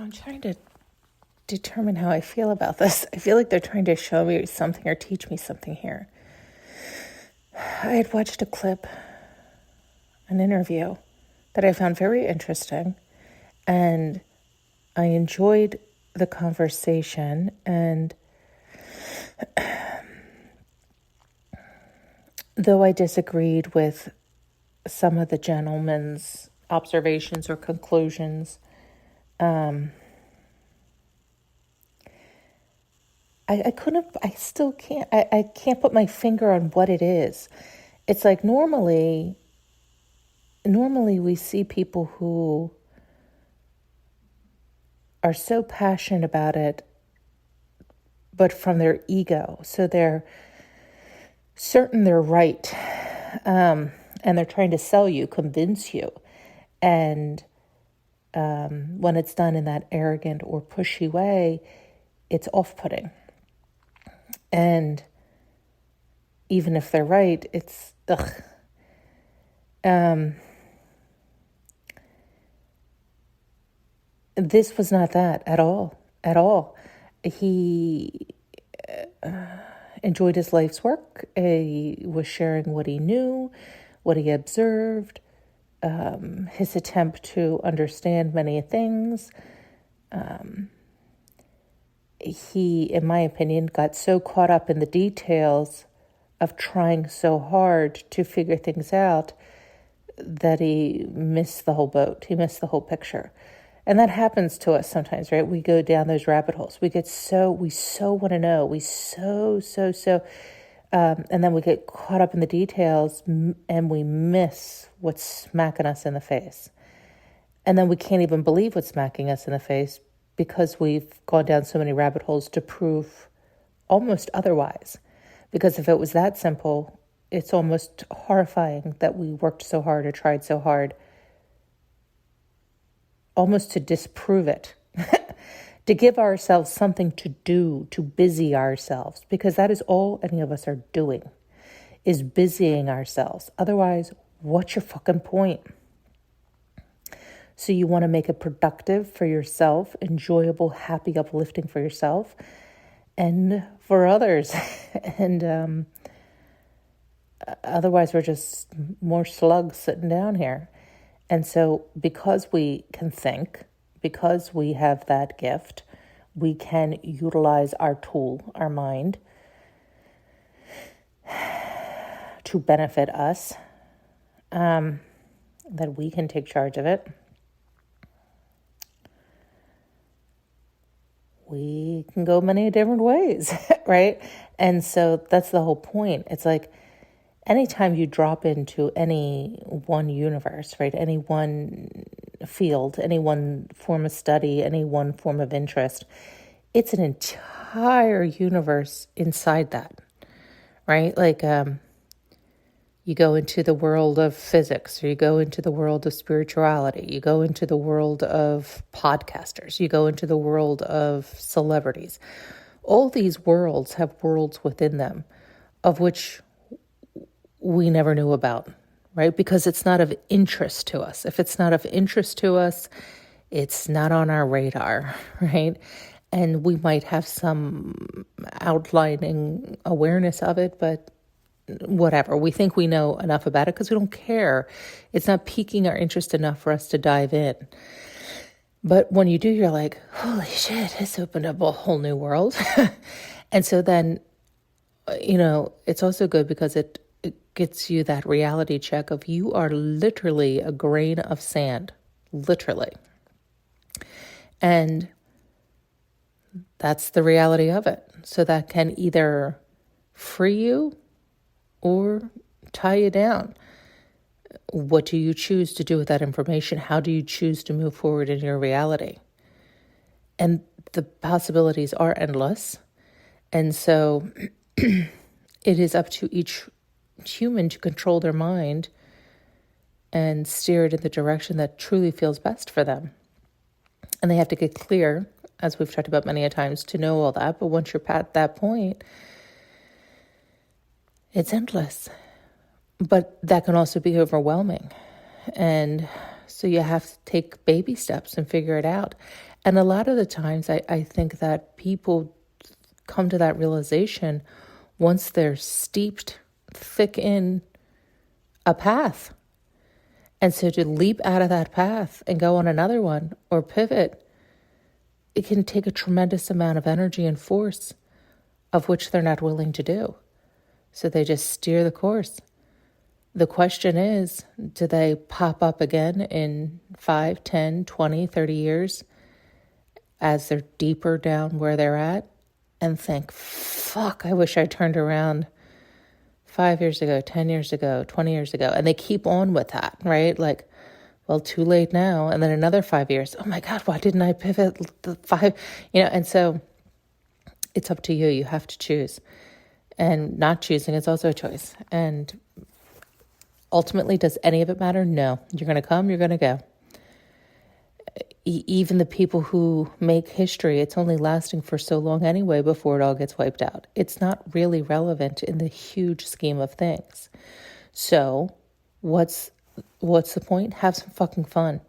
I'm trying to determine how I feel about this. I feel like they're trying to show me something or teach me something here. I had watched a clip, an interview, that I found very interesting, and I enjoyed the conversation, and though I disagreed with some of the gentleman's observations or conclusions, I still can't, I can't put my finger on what it is. It's like normally we see people who are so passionate about it, but from their ego. So they're certain they're right. And they're trying to sell you, convince you. And when it's done in that arrogant or pushy way, it's off-putting. And even if they're right, it's ugh. This was not that at all. He enjoyed his life's work. He was sharing what he knew, what he observed, his attempt to understand many things. He, in my opinion, got so caught up in the details of trying so hard to figure things out that he missed the whole boat. He missed the whole picture. And that happens to us sometimes, right? We go down those rabbit holes. We so want to know. And then we get caught up in the details and we miss what's smacking us in the face. And then we can't even believe what's smacking us in the face because we've gone down so many rabbit holes to prove almost otherwise. Because if it was that simple, it's almost horrifying that we worked so hard or tried so hard almost to disprove it, to give ourselves something to do, to busy ourselves, because that is all any of us are doing, is busying ourselves. Otherwise, what's your fucking point? So you want to make it productive for yourself, enjoyable, happy, uplifting for yourself and for others. And otherwise, we're just more slugs sitting down here. And so because we can think, because we have that gift, we can utilize our tool, our mind, to benefit us, that we can take charge of it. We can go many different ways, right? And so that's the whole point. It's like anytime you drop into any one universe, right? Any one field, any one form of study, any one form of interest, it's an entire universe inside that, right? Like you go into the world of physics, or you go into the world of spirituality, you go into the world of podcasters, you go into the world of celebrities. All these worlds have worlds within them of which we never knew about, right? Because it's not of interest to us. If it's not of interest to us, it's not on our radar, right? And we might have some outlining awareness of it, but whatever. We think we know enough about it because we don't care. It's not piquing our interest enough for us to dive in. But when you do, you're like, holy shit, it's opened up a whole new world. And so then, it's also good because it gets you that reality check of you are literally a grain of sand, literally. And that's the reality of it. So that can either free you or tie you down. What do you choose to do with that information? How do you choose to move forward in your reality? And the possibilities are endless. And so it is up to each human to control their mind and steer it in the direction that truly feels best for them. And they have to get clear, as we've talked about many a times, to know all that. But once you're at that point, it's endless. But that can also be overwhelming. And so you have to take baby steps and figure it out. And a lot of the times I think that people come to that realization once they're steeped thick in a path. And so to leap out of that path and go on another one or pivot, it can take a tremendous amount of energy and force, of which they're not willing to do. So they just steer the course. The question is, do they pop up again in 5, 10, 20, 30 years as they're deeper down where they're at and think, fuck, I wish I turned around 5 years ago, 10 years ago, 20 years ago. And they keep on with that, right? Like, well, too late now. And then another 5 years. Oh my God, why didn't I pivot the 5? And so it's up to you. You have to choose. And not choosing is also a choice. And ultimately, does any of it matter? No. You're going to come, you're going to go. Even the people who make history, it's only lasting for so long anyway before it all gets wiped out. It's not really relevant in the huge scheme of things. So what's the point? Have some fucking fun.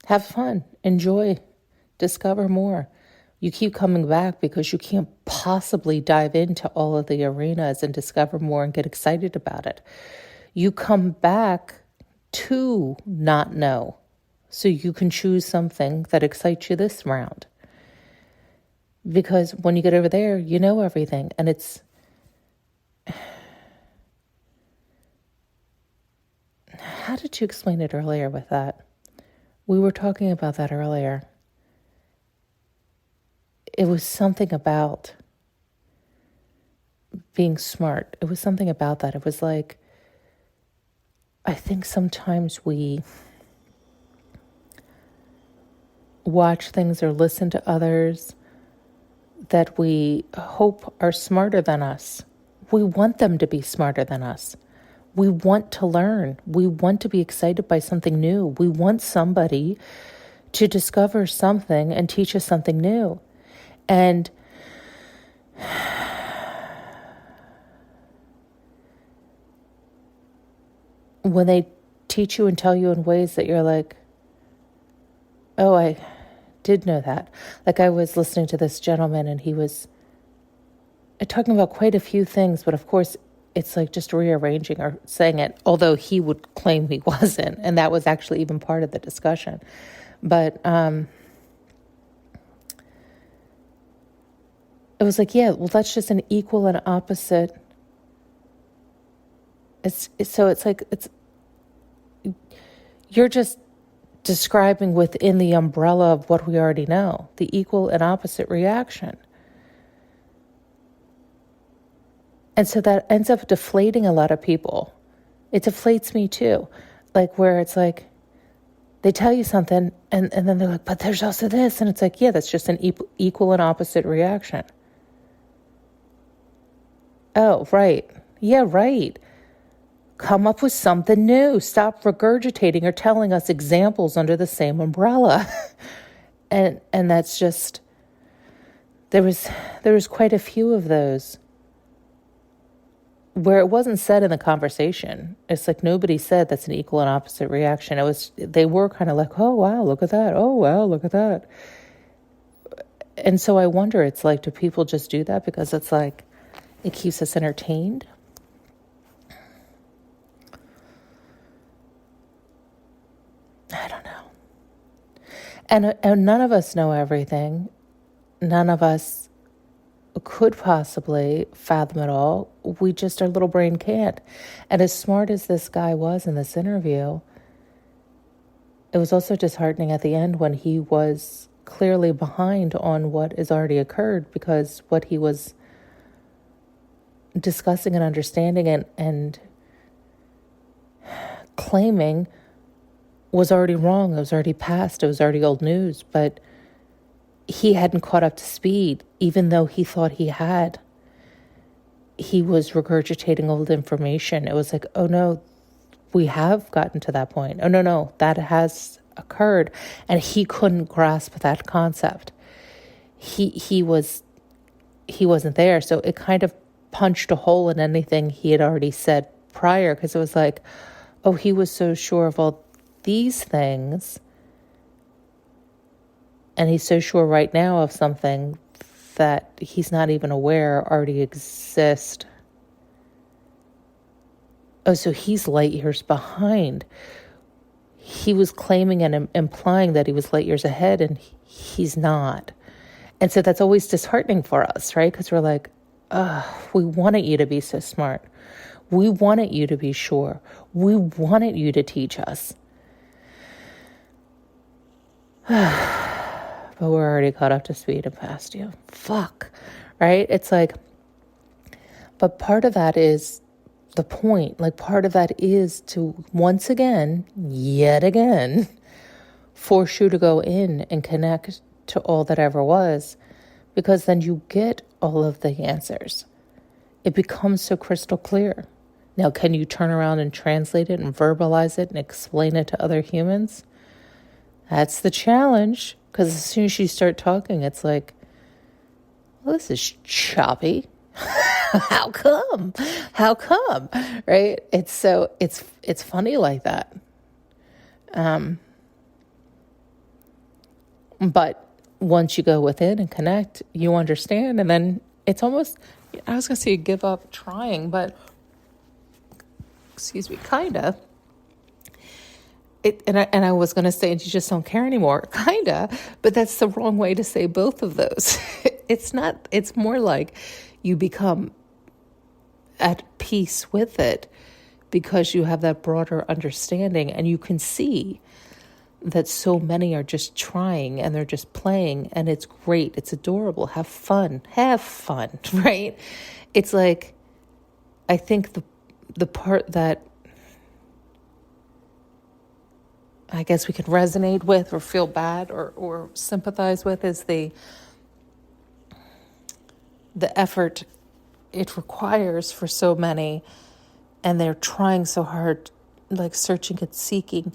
Have fun. Enjoy. Discover more. You keep coming back because you can't possibly dive into all of the arenas and discover more and get excited about it. You come back to not know, so you can choose something that excites you this round. Because when you get over there, you know everything. And it's... How did you explain it earlier with that? We were talking about that earlier. It was something about being smart. It was something about that. It was like, I think sometimes we watch things or listen to others that we hope are smarter than us. We want them to be smarter than us. We want to learn. We want to be excited by something new. We want somebody to discover something and teach us something new. And when they teach you and tell you in ways that you're like, oh, I did know that. Like I was listening to this gentleman and he was talking about quite a few things, but of course it's like just rearranging or saying it, although he would claim he wasn't. And that was actually even part of the discussion. But it was like, yeah, well, that's just an equal and opposite. It's like you're just describing within the umbrella of what we already know, the equal and opposite reaction. And so that ends up deflating a lot of people. It deflates me too. Like where it's like, they tell you something and then they're like, but there's also this. And it's like, yeah, that's just an equal and opposite reaction. Oh, right. Yeah, right. Come up with something new. Stop regurgitating or telling us examples under the same umbrella. and that's just, there was quite a few of those where it wasn't said in the conversation. It's like nobody said that's an equal and opposite reaction. They were kind of like, oh, wow, look at that. Oh, wow, look at that. And so I wonder, it's like, do people just do that because it's like, it keeps us entertained? I don't know. And none of us know everything. None of us could possibly fathom it all. We just, our little brain can't. And as smart as this guy was in this interview, it was also disheartening at the end when he was clearly behind on what has already occurred, because what he was discussing and understanding and claiming was already wrong. It was already past. It was already old news. But he hadn't caught up to speed, even though he thought he had. He was regurgitating old information. It was like, oh no, we have gotten to that point. Oh no, that has occurred. And he couldn't grasp that concept. He wasn't there. So it kind of punched a hole in anything he had already said prior, because it was like, oh, he was so sure of all these things, And he's so sure right now of something that he's not even aware already exists. Oh, so he's light years behind. He was claiming and implying that he was light years ahead, and he's not. And so that's always disheartening for us, right? Because we're like, we wanted you to be so smart. We wanted you to be sure. We wanted you to teach us. But we're already caught up to speed and past you. Fuck. Right? It's like, but part of that is the point. Like, part of that is to once again, yet again, force you to go in and connect to all that ever was, because then you get all of the answers. It becomes so crystal clear. Now, can you turn around and translate it and verbalize it and explain it to other humans? That's the challenge, because as soon as you start talking, it's like, well, this is choppy. How come? Right? It's funny like that. But once you go within and connect, you understand, and then it's almost, I was going to say you give up trying, but, kinda. And I was going to say, and you just don't care anymore, kinda, but that's the wrong way to say both of those. It's more like you become at peace with it because you have that broader understanding, and you can see that so many are just trying and they're just playing, and it's great. It's adorable. Have fun, right? It's like, I think the part that I guess we can resonate with or feel bad or sympathize with is the effort it requires for so many, and they're trying so hard, like searching and seeking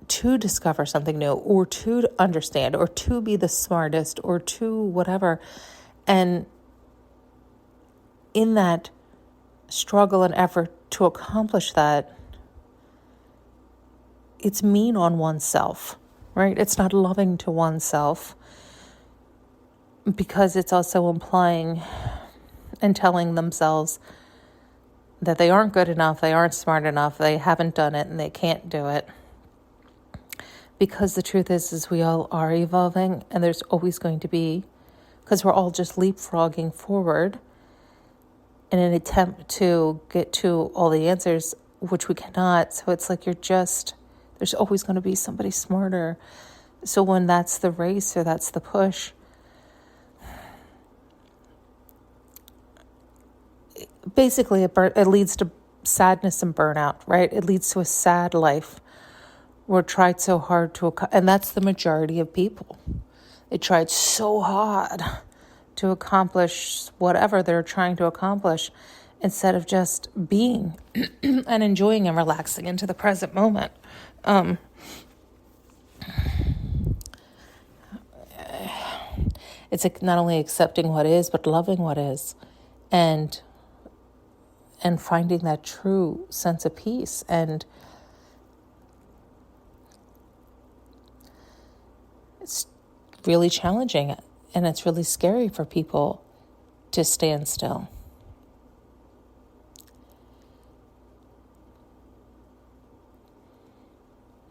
to discover something new, or to understand, or to be the smartest, or to whatever. And in that struggle and effort to accomplish that, it's mean on oneself, right? It's not loving to oneself, because it's also implying and telling themselves that they aren't good enough, they aren't smart enough, they haven't done it, and they can't do it. Because the truth is we all are evolving, and there's always going to be, because we're all just leapfrogging forward in an attempt to get to all the answers, which we cannot. So it's like there's always going to be somebody smarter. So when that's the race, or that's the push, basically it leads to sadness and burnout, right? It leads to a sad life. We're tried so hard and that's the majority of people. They tried so hard to accomplish whatever they're trying to accomplish, instead of just being and enjoying and relaxing into the present moment. It's like not only accepting what is, but loving what is, and finding that true sense of peace. And it's really challenging, and it's really scary for people to stand still.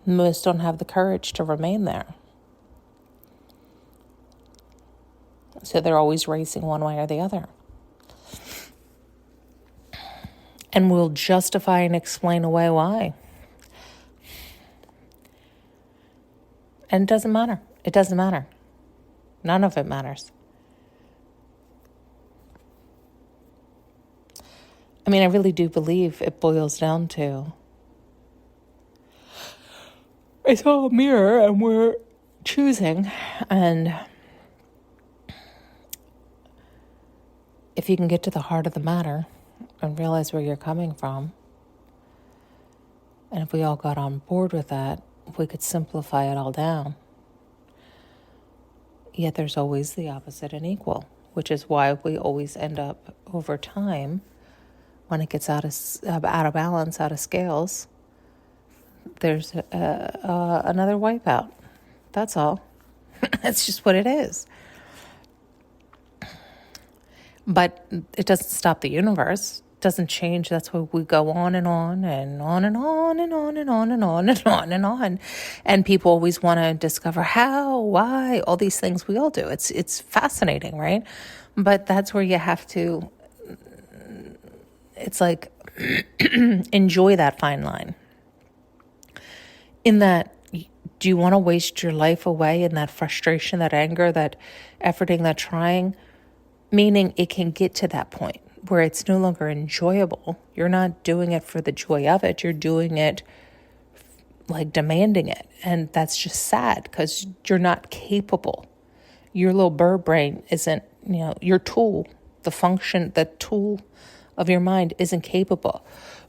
Most don't have the courage to remain there. So they're always racing one way or the other. And we'll justify and explain away why. And it doesn't matter. It doesn't matter. None of it matters. I mean, I really do believe it boils down to, it's all a mirror, and we're choosing. And if you can get to the heart of the matter and realize where you're coming from, and if we all got on board with that, we could simplify it all down. Yet there's always the opposite and equal, which is why we always end up over time, when it gets out of balance, out of scales, there's another wipeout. That's all. That's just what it is. But it doesn't stop the universe. It doesn't change. That's why we go on and on and on and on and on and on and on and on and on. And people always want to discover how, why, all these things we all do. It's fascinating, right? But that's where you have to, it's like, enjoy that fine line. In that, do you want to waste your life away in that frustration, that anger, that efforting, that trying? Meaning it can get to that point where it's no longer enjoyable. You're not doing it for the joy of it. You're doing it like demanding it. And that's just sad because you're not capable. Your little bird brain isn't, your tool, the tool of your mind isn't capable.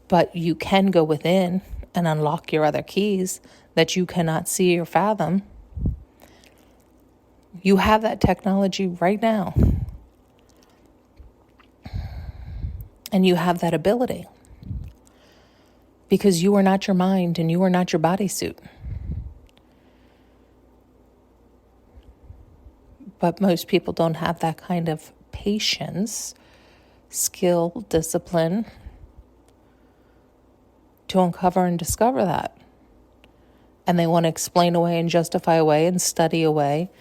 But you can go within and unlock your other keys that you cannot see or fathom. You have that technology right now. And you have that ability because you are not your mind and you are not your bodysuit. But most people don't have that kind of patience, skill, discipline to uncover and discover that. And they want to explain away and justify away and study away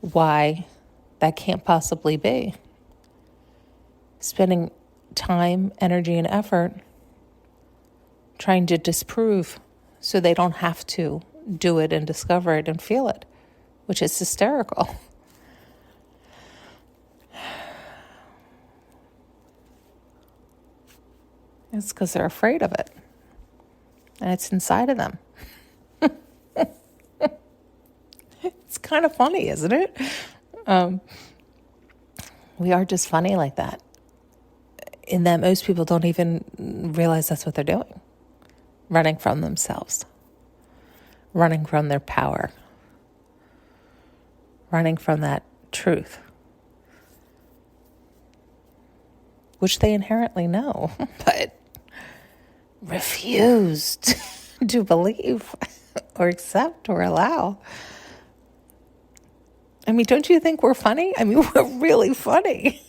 why that can't possibly be. Spending time, energy, and effort trying to disprove so they don't have to do it and discover it and feel it, which is hysterical. It's because they're afraid of it. And it's inside of them. It's kind of funny, isn't it? We are just funny like that. In that most people don't even realize that's what they're doing. Running from themselves. Running from their power. Running from that truth. Which they inherently know, but refused to believe or accept or allow. I mean, don't you think we're funny? I mean, we're really funny.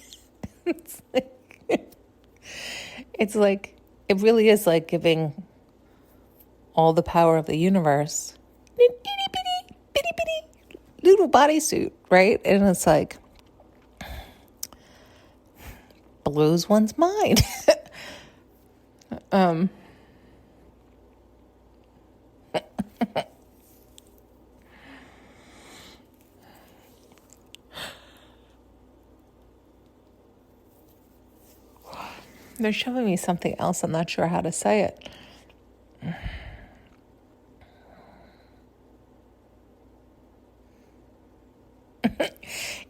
It really is like giving all the power of the universe, bitty, little bodysuit, right? And it's like, blows one's mind. They're showing me something else. I'm not sure how to say it.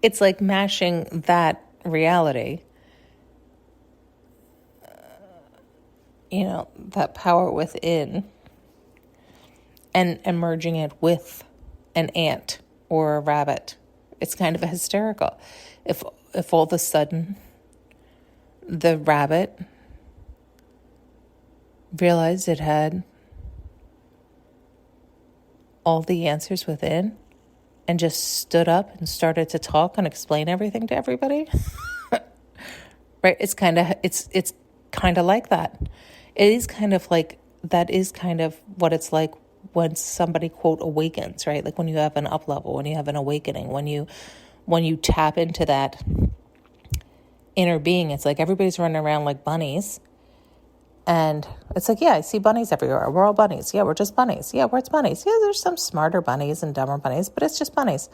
It's like mashing that reality, that power within, and merging it with an ant or a rabbit. It's kind of hysterical. If all of a sudden the rabbit realized it had all the answers within and just stood up and started to talk and explain everything to everybody. Right? It's kind of like that. It is kind of like, that is kind of what it's like when somebody, quote, awakens, right? Like when you have an up level, when you have an awakening, when you tap into that inner being. It's like everybody's running around like bunnies. And it's like, yeah, I see bunnies everywhere. We're all bunnies. Yeah, we're just bunnies. Yeah, we're bunnies. Yeah, there's some smarter bunnies and dumber bunnies, but it's just bunnies.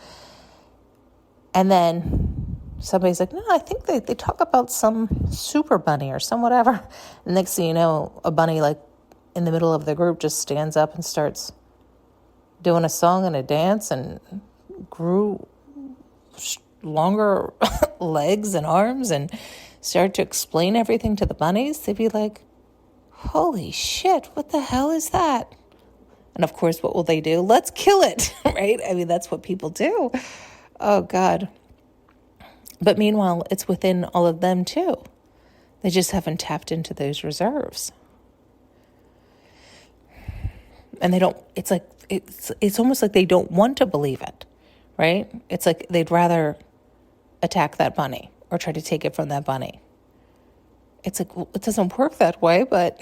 And then somebody's like, no, I think they talk about some super bunny or some whatever. And next thing you know, a bunny like in the middle of the group just stands up and starts doing a song and a dance and grew longer legs and arms and started to explain everything to the bunnies. They'd be like, holy shit, what the hell is that? And of course, what will they do? Let's kill it, right? I mean, that's what people do. Oh, God. But meanwhile, it's within all of them, too. They just haven't tapped into those reserves. And they don't, it's like it's almost like they don't want to believe it, right? It's like they'd rather attack that bunny or try to take it from that bunny. It's like, well, it doesn't work that way, but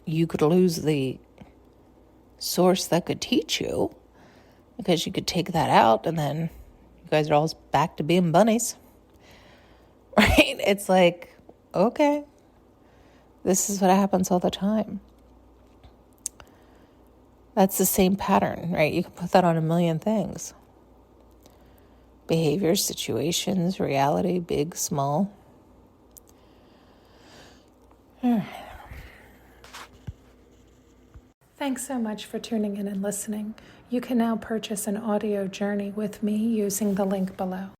you could lose the source that could teach you, because you could take that out and then you guys are all back to being bunnies, right? It's like, okay, this is what happens all the time. That's the same pattern, right? You can put that on a million things. Behaviors, situations, reality, big, small. Thanks so much for tuning in and listening. You can now purchase an audio journey with me using the link below.